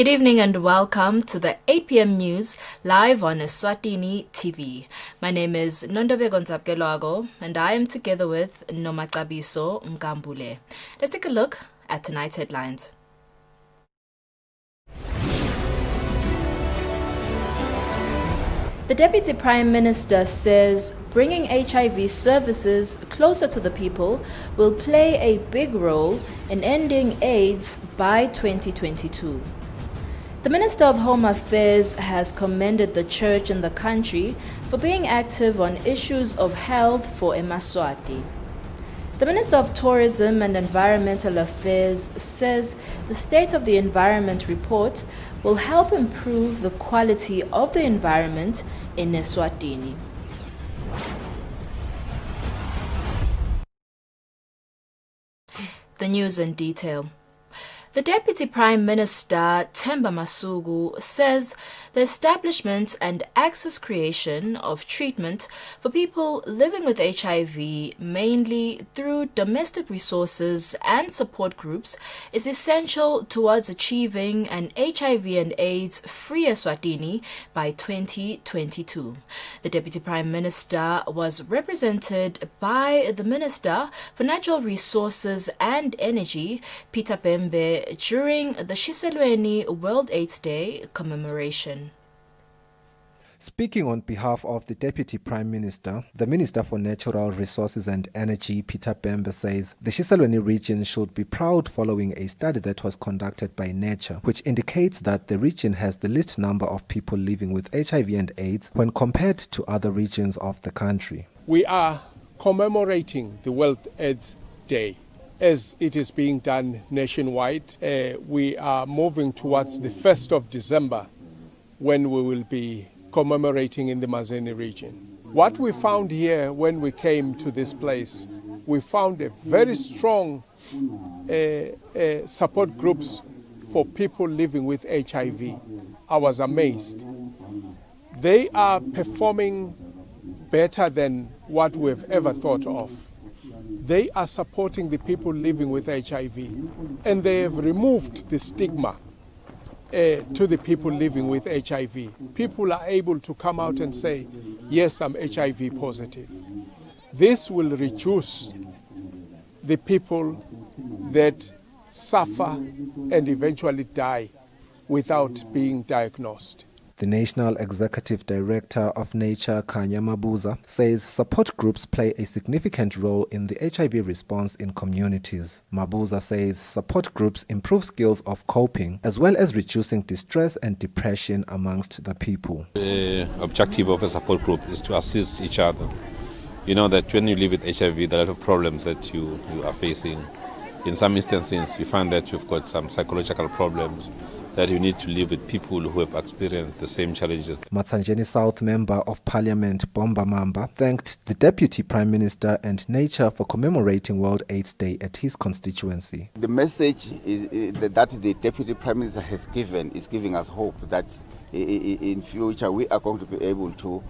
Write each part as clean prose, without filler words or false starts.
Good evening and welcome to the 8 p.m. news live on Eswatini TV. My name is Nondobe Gonzabkelwago and I am together with Nomakabiso Nkambule. Let's take a look at tonight's headlines. The Deputy Prime Minister says bringing HIV services closer to the people will play a big role in ending AIDS by 2022. The Minister of Home Affairs has commended the church in the country for being active on issues of health for Eswatini. The Minister of Tourism and Environmental Affairs says the State of the Environment report will help improve the quality of the environment in Eswatini. The news in detail. The Deputy Prime Minister, Themba Masuku, says the establishment and access creation of treatment for people living with HIV, mainly through domestic resources and support groups, is essential towards achieving an HIV and AIDS-free Eswatini by 2022. The Deputy Prime Minister was represented by the Minister for Natural Resources and Energy, Peter Bembe, during the Eswatini World AIDS Day commemoration. Speaking on behalf of the Deputy Prime Minister, the Minister for Natural Resources and Energy, Peter Bembe, says the Eswatini region should be proud following a study that was conducted by Nature, which indicates that the region has the least number of people living with HIV and AIDS when compared to other regions of the country. We are commemorating the World AIDS Day. As it is being done nationwide, we are moving towards the 1st of December when we will be commemorating in the Mazeni region. What we found here when we came to this place, we found a very strong support groups for people living with HIV. I was amazed. They are performing better than what we've ever thought of. They are supporting the people living with HIV, and they have removed the stigma to the people living with HIV. People are able to come out and say, yes, I'm HIV positive. This will reduce the people that suffer and eventually die without being diagnosed. The National Executive Director of Nature, Khanya Mabuza, says support groups play a significant role in the HIV response in communities. Mabuza says support groups improve skills of coping as well as reducing distress and depression amongst the people. The objective of a support group is to assist each other. You know that when you live with HIV, there are a lot of problems that you are facing. In some instances, you find that you've got some psychological problems, that you need to live with people who have experienced the same challenges. Matsanjeni South Member of Parliament Bomba Mamba thanked the Deputy Prime Minister and Nature for commemorating World AIDS Day at his constituency. The message that the Deputy Prime Minister has given is giving us hope that in future we are going to be able to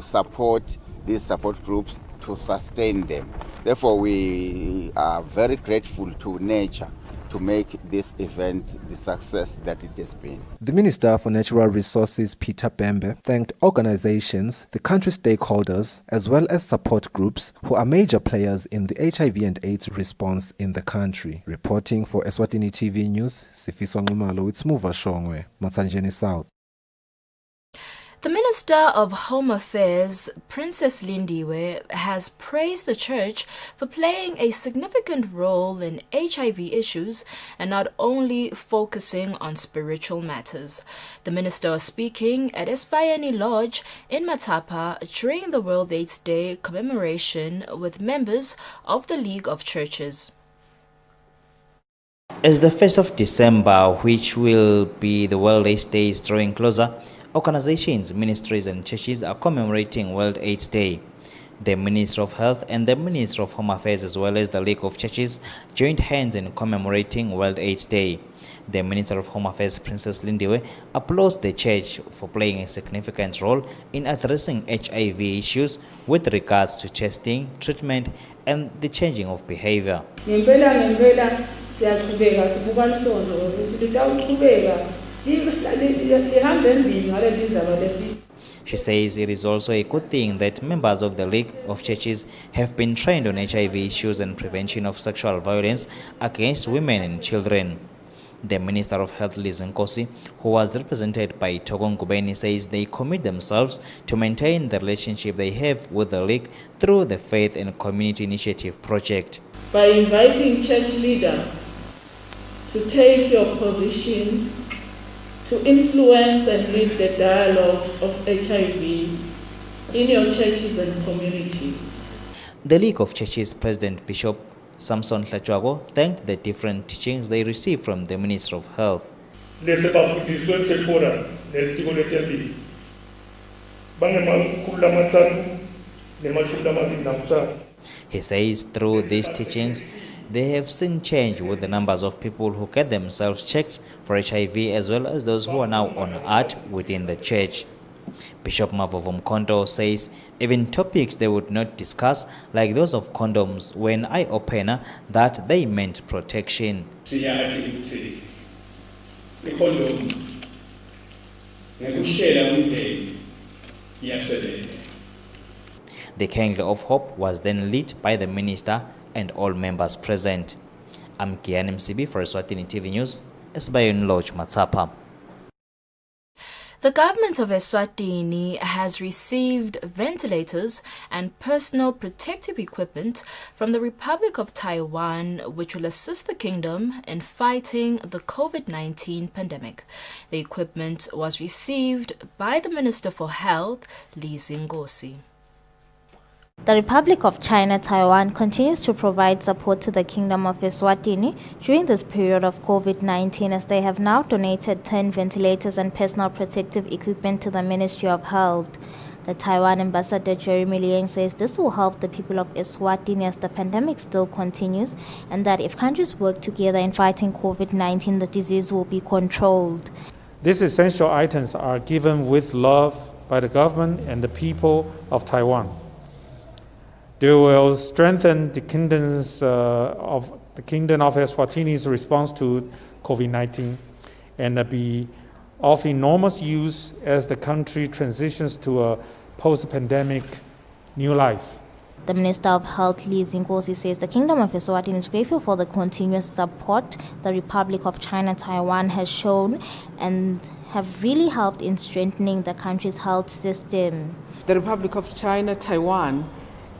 support these support groups, to sustain them. Therefore, we are very grateful to Nature to make this event the success that it has been. The Minister for Natural Resources, Peter Bembe, thanked organizations, the country stakeholders, as well as support groups who are major players in the HIV and AIDS response in the country. Reporting for Eswatini TV News, Sifiso Ngumalo with Smuva Shongwe, Matsanjeni South. The Minister of Home Affairs, Princess Lindiwe, has praised the church for playing a significant role in HIV issues and not only focusing on spiritual matters. The minister was speaking at Eswatini Lodge in Matapa during the World AIDS Day commemoration with members of the League of Churches. As the 1st of December, which will be the World AIDS Day, is drawing closer, organizations, ministries and churches are commemorating World AIDS Day. The Minister of Health and the Minister of Home Affairs as well as the League of Churches joined hands in commemorating World AIDS Day. The Minister of Home Affairs, Princess Lindiwe, applauds the church for playing a significant role in addressing HIV issues with regards to testing, treatment and the changing of behavior. Ngempela siyaqhubeka sibuka lisondo ukuthi litawuqhubeka She says it is also a good thing that members of the League of Churches have been trained on HIV issues and prevention of sexual violence against women and children. The Minister of Health, Liz Nkosi, who was represented by Togo Ngubeni, says they commit themselves to maintain the relationship they have with the League through the Faith and Community Initiative project. By inviting church leaders to take your positions, to influence and lead the dialogues of HIV in your churches and communities. The League of Churches President Bishop Samson Tlachwago thanked the different teachings they received from the Minister of Health. He says through these teachings, they have seen change with the numbers of people who get themselves checked for HIV as well as those who are now on art within the church. Bishop Mavovo Mkondo says even topics they would not discuss, like those of condoms, were an eye-opener that they meant protection. The candle of hope was then lit by the minister and all members present. I'm Kian MCB for Eswatini TV News, Esbayon Lodge Matsapa. The government of Eswatini has received ventilators and personal protective equipment from the Republic of Taiwan, which will assist the kingdom in fighting the COVID-19 pandemic. The equipment was received by the Minister for Health, Li Zingosi. The Republic of China, Taiwan, continues to provide support to the Kingdom of Eswatini during this period of COVID-19, as they have now donated 10 ventilators and personal protective equipment to the Ministry of Health. The Taiwan Ambassador Jeremy Liang says this will help the people of Eswatini as the pandemic still continues, and that if countries work together in fighting COVID-19, the disease will be controlled. These essential items are given with love by the government and the people of Taiwan. They will strengthen the Kingdom of Eswatini's response to COVID-19 and be of enormous use as the country transitions to a post-pandemic new life. The Minister of Health, Li Zingosi, says the Kingdom of Eswatini is grateful for the continuous support the Republic of China, Taiwan has shown and have really helped in strengthening the country's health system. The Republic of China, Taiwan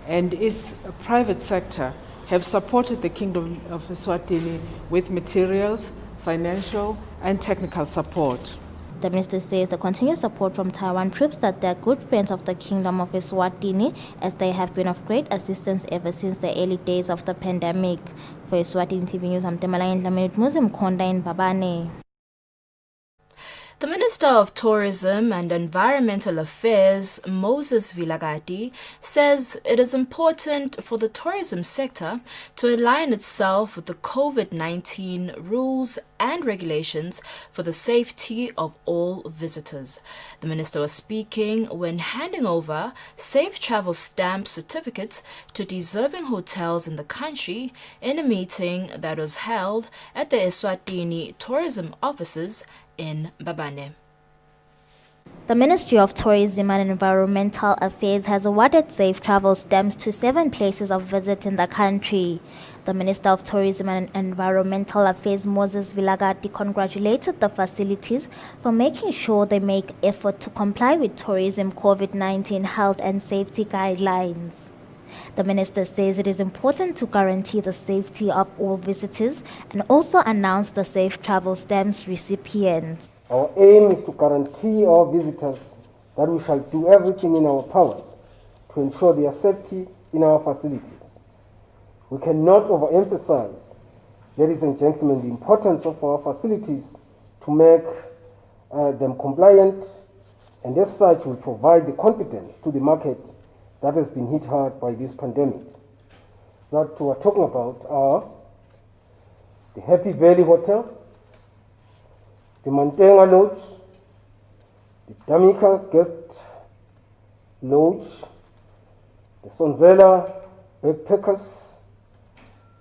and its private sector have supported the Kingdom of Eswatini with materials, financial and technical support. The minister says the continuous support from Taiwan proves that they are good friends of the Kingdom of Eswatini, as they have been of great assistance ever since the early days of the pandemic. For Eswatini TV News, I'm Temalain Laminut Muzim Konda in Babane. The Minister of Tourism and Environmental Affairs, Moses Vilagati, says it is important for the tourism sector to align itself with the COVID-19 rules and regulations for the safety of all visitors. The minister was speaking when handing over safe travel stamp certificates to deserving hotels in the country in a meeting that was held at the Eswatini tourism offices in Babane. The Ministry of Tourism and Environmental Affairs has awarded safe travel stamps to 7 places of visit in the country. The Minister of Tourism and Environmental Affairs, Moses Vilagati, congratulated the facilities for making sure they make effort to comply with tourism COVID-19 health and safety guidelines. The minister says it is important to guarantee the safety of all visitors and also announce the safe travel stamps recipients. Our aim is to guarantee our visitors that we shall do everything in our powers to ensure their safety in our facilities. We cannot overemphasize, ladies and gentlemen, the importance of our facilities to make them compliant, and as such will provide the confidence to the market that has been hit hard by this pandemic. That we're talking about are the Happy Valley Hotel, the Mantenga Lodge, the Damika Guest Lodge, the Sonzela Backpackers,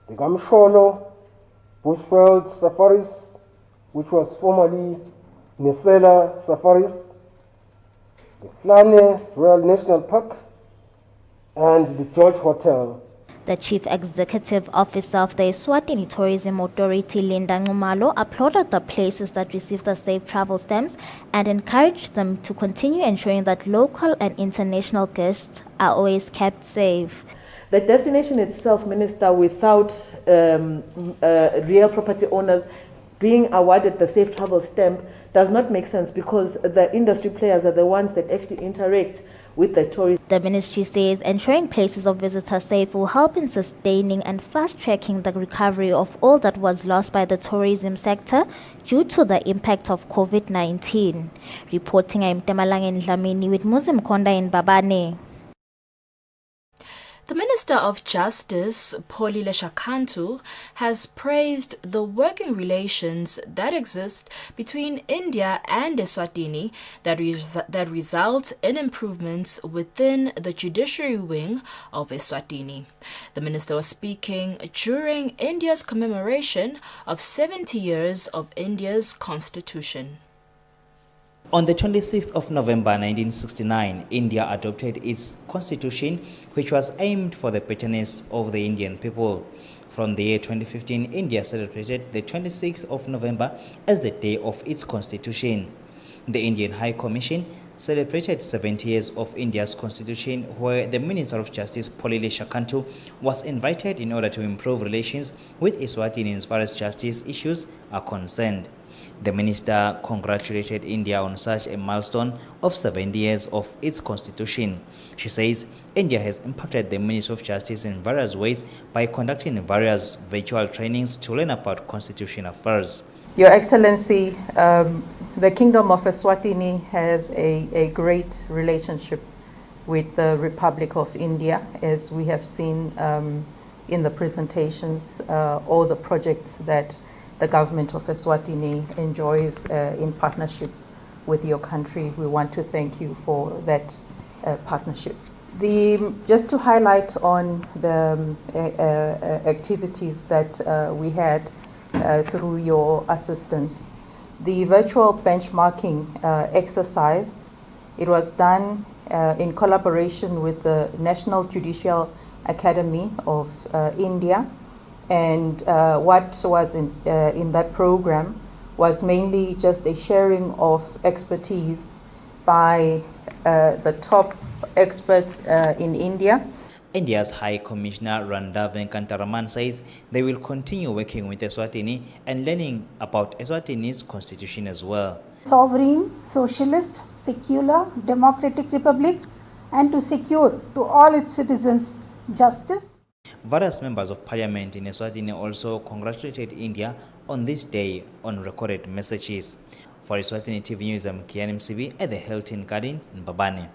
the Gamsholo Bushveld Safaris, which was formerly Nisela Safaris, the Flane Royal National Park, and the George Hotel. The Chief Executive Officer of the Eswatini Tourism Authority, Linda Ngumalo, applauded the places that received the safe travel stamps and encouraged them to continue ensuring that local and international guests are always kept safe. The destination itself, Minister, without real property owners being awarded the safe travel stamp does not make sense, because the industry players are the ones that actually interact with the tourists. The ministry says ensuring places of visitors safe will help in sustaining and fast-tracking the recovery of all that was lost by the tourism sector due to the impact of COVID-19. Reporting, I'm Temalang Dlamini with Muslim Konda in Babane. The Minister of Justice, Polile Shakantu, has praised the working relations that exist between India and Eswatini that result in improvements within the judiciary wing of Eswatini. The minister was speaking during India's commemoration of 70 years of India's constitution. On the 26th of November 1969, India adopted its constitution, which was aimed for the patronage of the Indian people. From the year 2015, India celebrated the 26th of November as the day of its constitution. The Indian High Commission celebrated 70 years of India's constitution, where the Minister of Justice, Polile Shakantu, was invited in order to improve relations with Eswatini as far as justice issues are concerned. The minister congratulated India on such a milestone of 70 years of its constitution. She says India has impacted the Ministry of Justice in various ways by conducting various virtual trainings to learn about constitution affairs. Your Excellency, the Kingdom of Eswatini has a great relationship with the Republic of India, as we have seen in the presentations, all the projects that the government of Eswatini enjoys in partnership with your country. We want to thank you for that partnership. Just to highlight on the activities that we had through your assistance, the virtual benchmarking exercise, it was done in collaboration with the National Judicial Academy of India. And what was in that program was mainly just a sharing of expertise by the top experts in India. India's High Commissioner Randa Venkataraman says they will continue working with Eswatini and learning about Eswatini's constitution as well. Sovereign, socialist, secular, democratic republic, and to secure to all its citizens justice. Various members of parliament in Eswatini also congratulated India on this day on recorded messages. For Eswatini TV News, I'm Kian MCB at the Hilton Garden in Babane.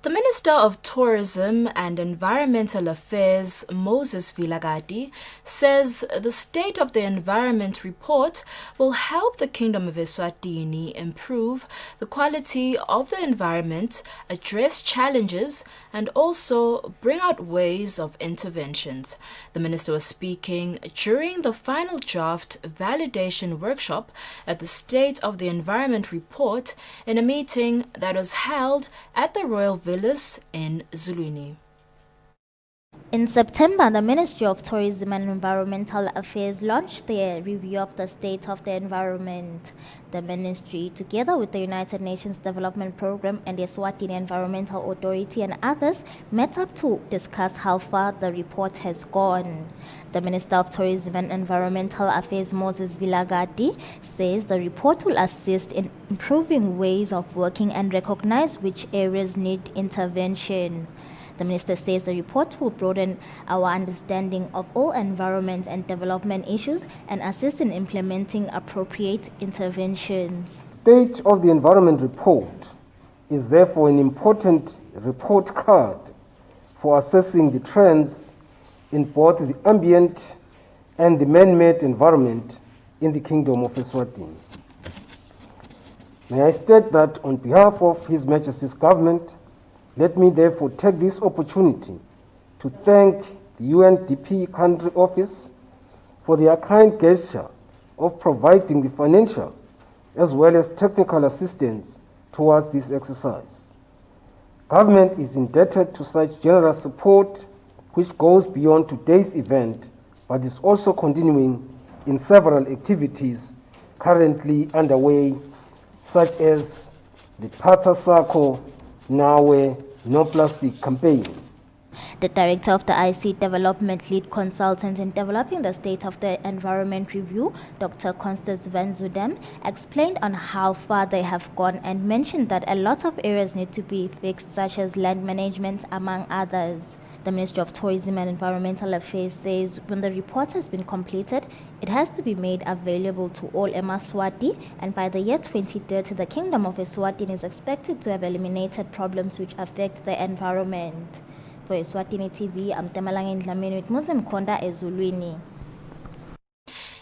The Minister of Tourism and Environmental Affairs, Moses Vilagati, says the State of the Environment report will help the Kingdom of Eswatini improve the quality of the environment, address challenges, and also bring out ways of interventions. The minister was speaking during the final draft validation workshop at the State of the Environment report in a meeting that was held at the Royal Villas in Zulwini. In September, the Ministry of Tourism and Environmental Affairs launched their review of the state of the environment. The ministry, together with the United Nations Development Programme and the Eswatini Environmental Authority and others, met up to discuss how far the report has gone. The Minister of Tourism and Environmental Affairs, Moses Vilagati, says the report will assist in improving ways of working and recognize which areas need intervention. The minister says the report will broaden our understanding of all environment and development issues and assist in implementing appropriate interventions. State of the Environment report is therefore an important report card for assessing the trends in both the ambient and the man-made environment in the Kingdom of Eswatini. May I state that on behalf of His Majesty's government, let me therefore take this opportunity to thank the UNDP Country Office for their kind gesture of providing the financial as well as technical assistance towards this exercise. Government is indebted to such generous support which goes beyond today's event, but is also continuing in several activities currently underway, such as the Pata Sako Nawe No Plastic campaign. The director of the IC Development Lead Consultant in developing the State of the Environment Review, Dr. Constance Van Zudem, explained on how far they have gone and mentioned that a lot of areas need to be fixed, such as land management, among others. The Ministry of Tourism and Environmental Affairs says when the report has been completed, it has to be made available to all Emaswati, and by the year 2030, the Kingdom of Eswatini is expected to have eliminated problems which affect the environment. For Eswatini TV, I'm Temalang Ndlamini with Muslim Konda Ezulwini.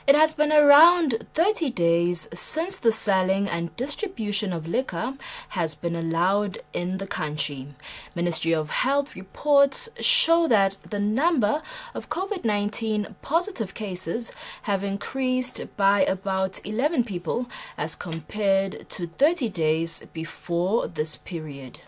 It has been around 30 days since the selling and distribution of liquor has been allowed in the country. Ministry of Health reports show that the number of COVID-19 positive cases have increased by about 11 people as compared to 30 days before this period.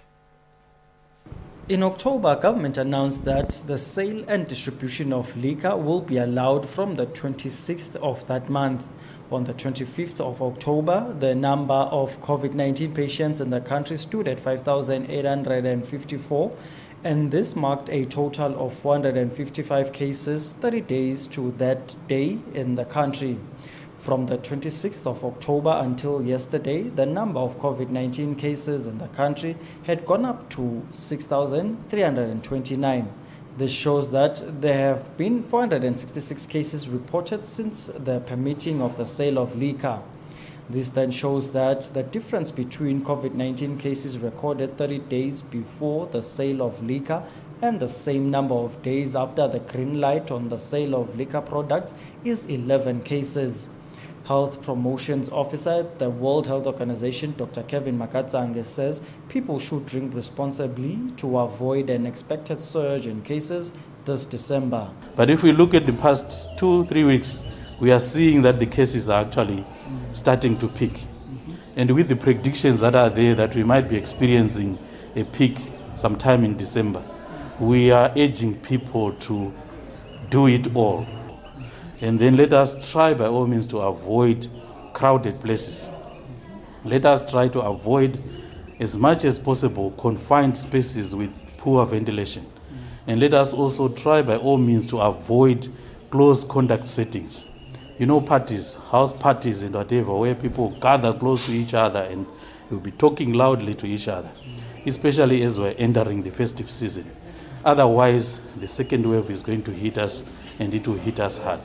In October, government announced that the sale and distribution of liquor will be allowed from the 26th of that month. On the 25th of October, the number of COVID-19 patients in the country stood at 5,854, and this marked a total of 455 cases 30 days to that day in the country. From the 26th of October until yesterday, the number of COVID-19 cases in the country had gone up to 6,329. This shows that there have been 466 cases reported since the permitting of the sale of liquor. This then shows that the difference between COVID-19 cases recorded 30 days before the sale of liquor and the same number of days after the green light on the sale of liquor products is 11 cases. Health Promotions Officer at the World Health Organization, Dr. Kevin Makatsange, says people should drink responsibly to avoid an expected surge in cases this December. But if we look at the past 2-3 weeks, we are seeing that the cases are actually starting to peak. And with the predictions that are there that we might be experiencing a peak sometime in December, we are urging people to do it all. And then let us try by all means to avoid crowded places. Let us try to avoid as much as possible confined spaces with poor ventilation. And let us also try by all means to avoid close contact settings. You know, parties, house parties and whatever, where people gather close to each other and will be talking loudly to each other, especially as we're entering the festive season. Otherwise, the second wave is going to hit us, and it will hit us hard.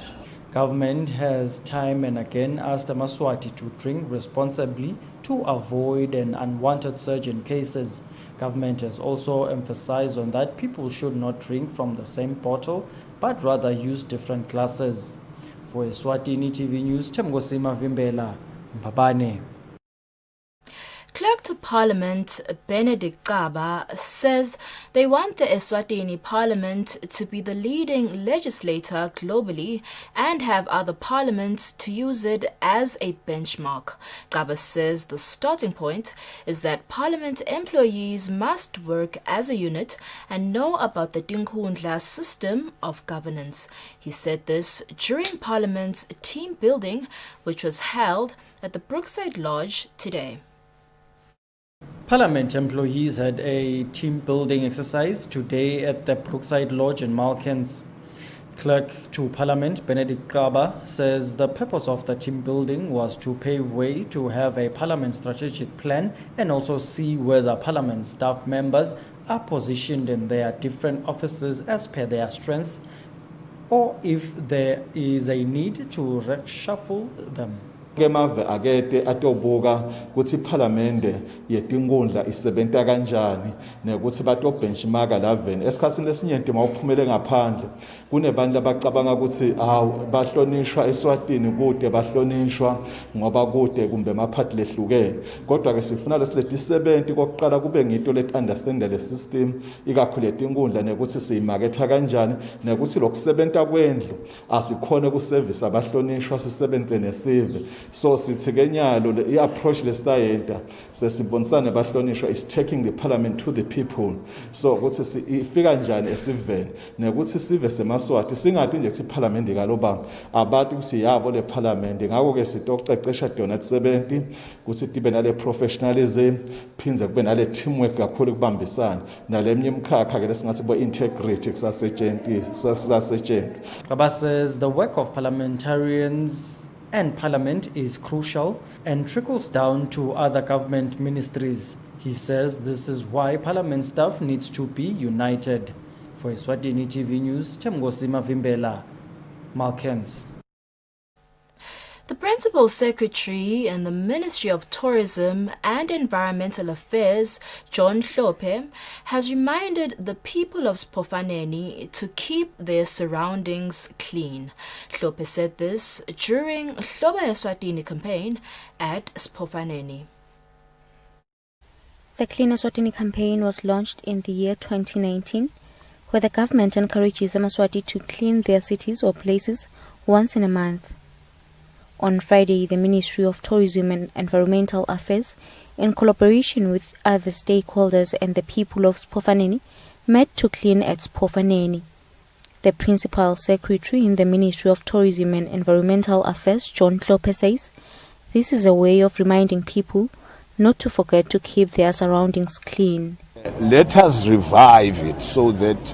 Government has time and again asked Emaswati to drink responsibly to avoid an unwanted surge in cases. Government has also emphasized on that people should not drink from the same bottle, but rather use different glasses. For Eswatini TV News, Temgosima Vimbela, Mbabane. Clerk to Parliament Benedict Kaba says they want the Eswatini Parliament to be the leading legislator globally and have other parliaments to use it as a benchmark. Kaba says the starting point is that Parliament employees must work as a unit and know about the Dinkhundla system of governance. He said this during Parliament's team building, which was held at the Brookside Lodge today. Parliament employees had a team building exercise today at the Brookside Lodge in Malkens. Clerk to Parliament Benedict Kaba says the purpose of the team building was to pave way to have a Parliament strategic plan and also see whether Parliament staff members are positioned in their different offices as per their strengths, or if there is a need to reshuffle them. Kemave akete atobuka ukuthi iParliament yetinkhundla isebenta kanjani nekuthi bato benchmarka laveni esikhatsini lesinyenti mawuphumele ngaphandle kunebantu abacabanga ukuthi bahlonishwa eSwatini kude bahlonishwa ngoba kude kumbe emaphathi lehlukene kodwa ke sifuna lesileti 70 kokuqala kube ngito let understand le system ikakhulu letinkhundla nekuthi siyimaketha kanjani nekuthi lokusebenta kwendlu asikhona kuservice abahlonishwa sisebenze nesive So sithi ke nyalo le approach lesitayenta sesibonisana bahlonishwa is taking the parliament to the people. So ukuthi ifika njani esiveni nekuthi sive semaswati singathi nje parliament kalobamba abantu ukuthi yabo le parliament ngako ke sitokucecesha dona 70 ukuthi tibe nale professionalism phinze kube nale teamwork kakhulu kubambisana nalemnye imkhakha ke lesingathi bo integrity kusasetshenziswa. Kaba says the work of parliamentarians and parliament is crucial and trickles down to other government ministries. He says this is why parliament staff needs to be united. For Eswatini TV News, Temgosima Vimbela, Malkens. The Principal Secretary in the Ministry of Tourism and Environmental Affairs, John Hlophe, has reminded the people of Spofaneni to keep their surroundings clean. Hlophe said this during Hloba Eswatini campaign at Spofaneni. The Clean Eswatini campaign was launched in the year 2019, where the government encourages Emaswati to clean their cities or places once in a month. On Friday, the Ministry of Tourism and Environmental Affairs, in collaboration with other stakeholders and the people of Spofaneni, met to clean at Spofaneni. The Principal Secretary in the Ministry of Tourism and Environmental Affairs, John Hlophe, says this is a way of reminding people not to forget to keep their surroundings clean. Let us revive it so that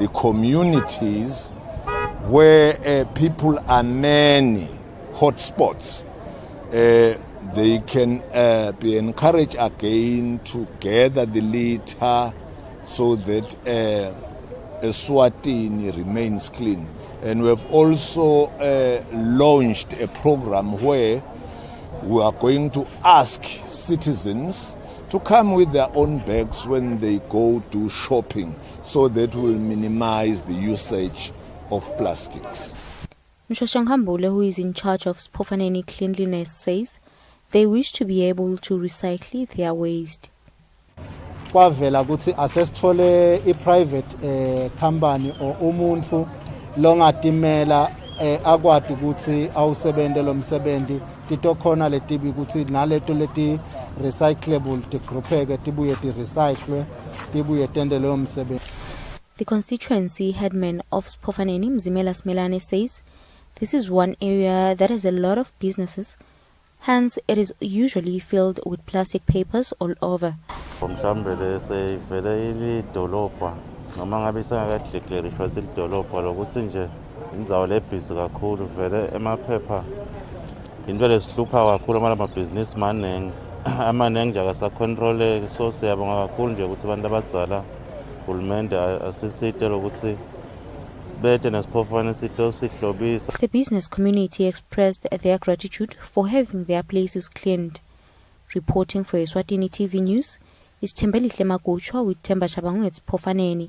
the communities where people are many hotspots, they can be encouraged again to gather the litter so that Eswatini remains clean. And we have also launched a program where we are going to ask citizens to come with their own bags when they go do shopping so that will minimize the usage of plastics. Mshoshanghambule, who is in charge of Spofaneni cleanliness, says they wish to be able to recycle their waste. Kwavela ukuthi asesithole i-private company or umuntu longatimela akwadi ukuthi awusebente lo msebenzi titokhona letibi ukuthi naleto leti recyclable tigroupeke tibuye ti recycle tibuye tende lo msebenzi. The constituency headman of Spofaneni, Mzimela Smelane, says this is one area that has a lot of businesses, hence it is usually filled with plastic papers all over. Mhlawumbe sevele ilidolobha noma ngabe singakadeclarishwa silidolobha lokuthi nje indzawo lebhizi kakhulu vele emaphepha into lesihlupha kakhulu amabhizinisi amanengi nje akasacontroleki, so siyabonga kakhulu nje ukuthi abantu abadzala uhulumende asisite lokuthi the business community expressed their gratitude for having their places cleaned. Reporting for Eswatini TV News is Tembelihle Maguchwa with Temba Shabangu at Spofaneni.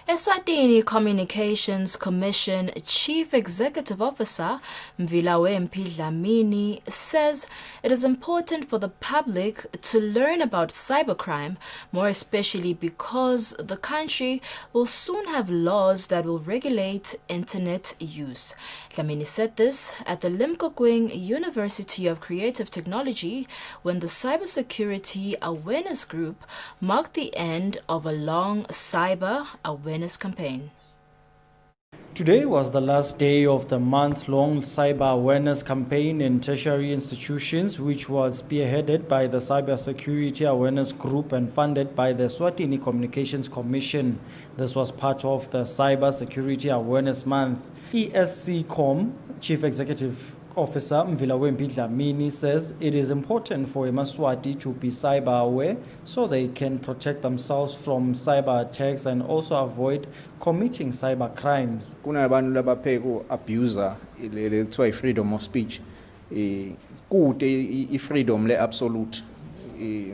Eswatini Communications Commission Chief Executive Officer Mvilawempi Dlamini says it is important for the public to learn about cybercrime, more especially because the country will soon have laws that will regulate internet use. Dlamini said this at the Limkokwing University of Creative Technology when the Cybersecurity Awareness Group marked the end of a long cyber awareness campaign. Today was the last day of the month-long cyber awareness campaign in tertiary institutions, which was spearheaded by the Cybersecurity Awareness Group and funded by the Eswatini Communications Commission. This was part of the Cybersecurity Awareness Month. ESCCOM Chief Executive Officer Mvilawempi Dlamini says it is important for Emaswati to be cyber aware so they can protect themselves from cyber attacks and also avoid committing cyber crimes. Kunabantu labaphe abuser le kuthiwa freedom of speech. Kude I-freedom le absolute.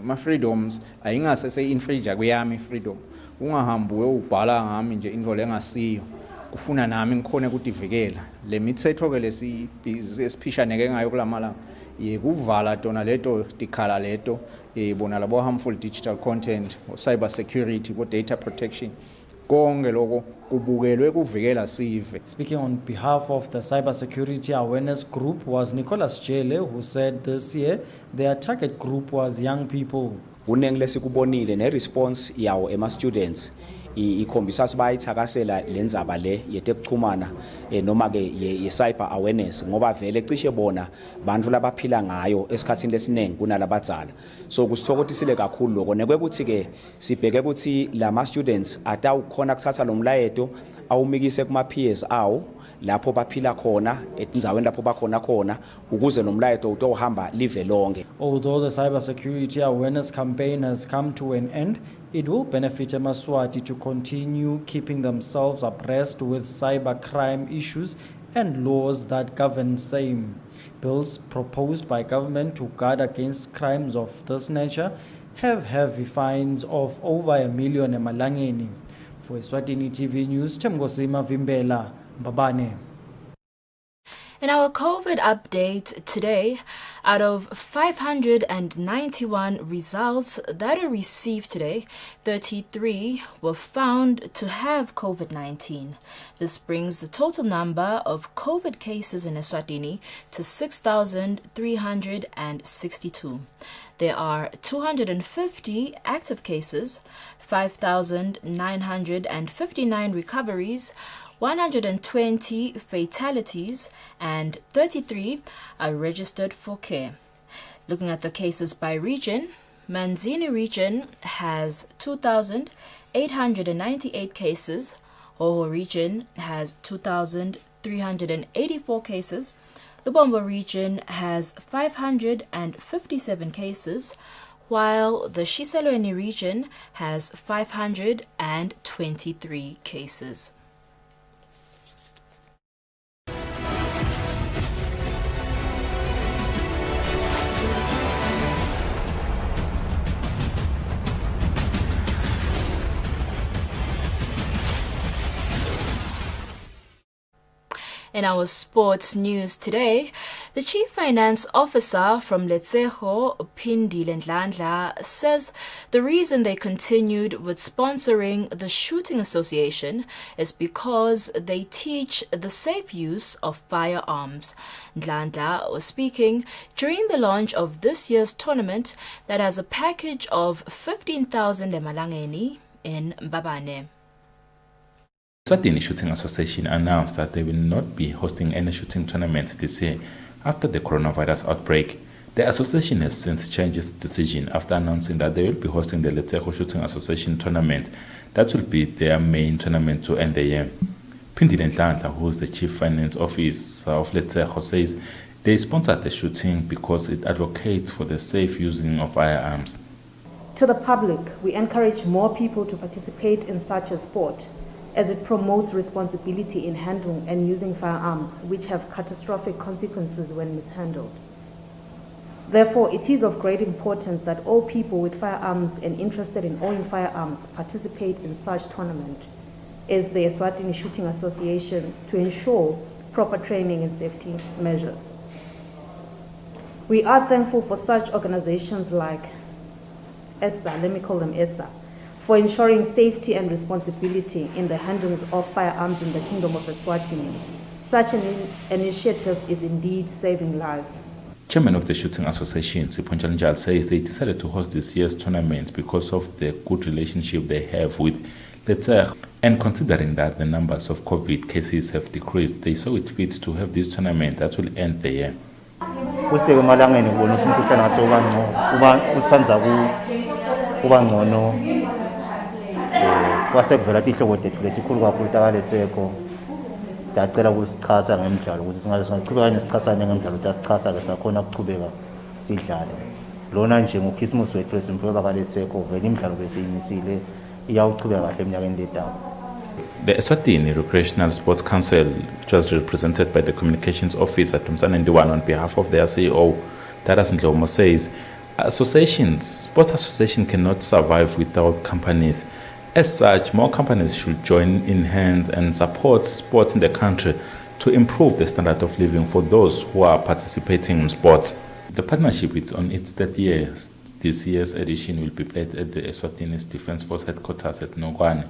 Ma freedoms ayingase se infringe kuyami freedom. Ungahambi ubhala ngami nje into lengasiyo. Kufuna nami ngikhona ukutivikela le mithetho ke lesiphishaneke ngayo kulamalanga yekuvala tona leto tikhala leto bona labo harmful digital content, cyber security, data protection konke lokho kubukelwe kuvikela sive. Speaking on behalf of the Cybersecurity Awareness Group was Nicholas Jele, who said this year their target group was young people. Kuningi lesikubonile ne-response yawo ema-students ikhombisa ukuthi bayithakasela le ndzaba le yetekuchumana noma-ke ye-cyber awareness ngoba vele cishe bona bantu labaphila ngayo esikhathini lesiningi kunalabadzala. So kusithokotisile kakhulu lokho nekwekuthi-ke sibheke ukuthi lama-students atawukhona kuthatha lo mlayeto awumikise kuma-peers awo lapho baphila khona etindzaweni lapho bakhona khona ukuze nomlayeto utohamba live lonke. Although the cybersecurity awareness campaign has come to an end, it will benefit Eswatini to continue keeping themselves abreast with cybercrime issues and laws that govern same. Bills proposed by government to guard against crimes of this nature have heavy fines of over R1 million emalangeni. For Eswatini TV News, Temgosima Vimbela, Mbabane. In our COVID update today, out of 591 results that are received today, 33 were found to have COVID-19. This brings the total number of COVID cases in Eswatini to 6,362. There are 250 active cases, 5,959 recoveries, 120 fatalities, and 33 are registered for care. Looking at the cases by region, Manzini region has 2,898 cases, Hoho region has 2,384 cases, Lubombo region has 557 cases, while the Shiselweni region has 523 cases. In our sports news today, the Chief Finance Officer from Letseho, Pindile Ndlandla, says the reason they continued with sponsoring the Shooting Association is because they teach the safe use of firearms. Ndlandla was speaking during the launch of this year's tournament that has a package of 15,000 emalangeni in Mbabane. Eswatini Shooting Association announced that they will not be hosting any shooting tournaments this year after the coronavirus outbreak. The association has since changed its decision after announcing that they will be hosting the Letseho Shooting Association tournament. That will be their main tournament to end the year. Pindile Ndlandla, who is the Chief Finance Officer of Letseho, says they sponsored the shooting because it advocates for the safe using of firearms. To the public, we encourage more people to participate in such a sport, as it promotes responsibility in handling and using firearms, which have catastrophic consequences when mishandled. Therefore, it is of great importance that all people with firearms and interested in owning firearms participate in such tournament as the Eswatini Shooting Association to ensure proper training and safety measures. We are thankful for such organizations like ESA, let me call them ESA, for ensuring safety and responsibility in the handling of firearms in the Kingdom of Eswatini. Such an initiative is indeed saving lives. Chairman of the Shooting Association, Siponja Njal, says they decided to host this year's tournament because of the good relationship they have with Letseho, and considering that the numbers of COVID cases have decreased, they saw it fit to have this tournament that will end the year. Kwasevela ihlobo lethu letikhulu kakhulu takaletseko dacela ukusichasa ngemidlalo ukuthi singaqhubeka nesichasane ngemidlalo tasichasa ke sakhona ukuchubeka sidlale lona nje ngoKhisimusi wethu lesimfuyo bakaletseko vele imidlalo besiyimisile iyawuchubeka kahle eminyakeni letako. The Eswatini Recreational Sports Council, which was represented by the Communications Officer Tumsana Ndiwana on behalf of their CEO, Taras Ndlomo, says sports association cannot survive without companies. As such, more companies should join in hands and support sports in the country to improve the standard of living for those who are participating in sports. The partnership is on its third year. This year's edition will be played at the Eswatini's Defence Force headquarters at Nogwane.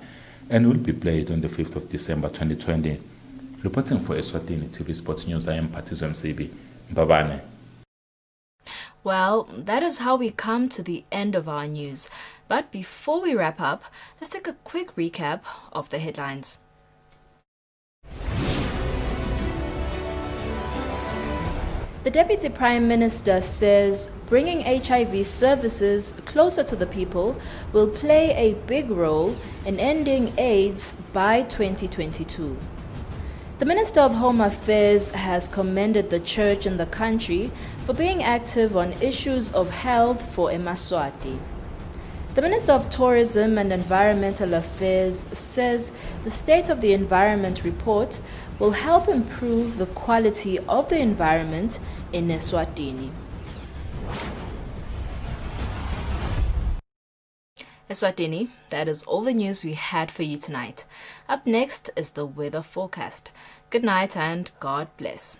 and will be played on the 5th of December 2020. Reporting for Eswatini TV Sports News, I am Patizo Msibi. Mbabane. Well, that is how we come to the end of our news. But before we wrap up, let's take a quick recap of the headlines. The Deputy Prime Minister says bringing HIV services closer to the people will play a big role in ending AIDS by 2022. The Minister of Home Affairs has commended the church in the country for being active on issues of health for eMaswati. The Minister of Tourism and Environmental Affairs says the State of the Environment report will help improve the quality of the environment in Eswatini. Eswatini, that is all the news we had for you tonight. Up next is the weather forecast. Good night and God bless.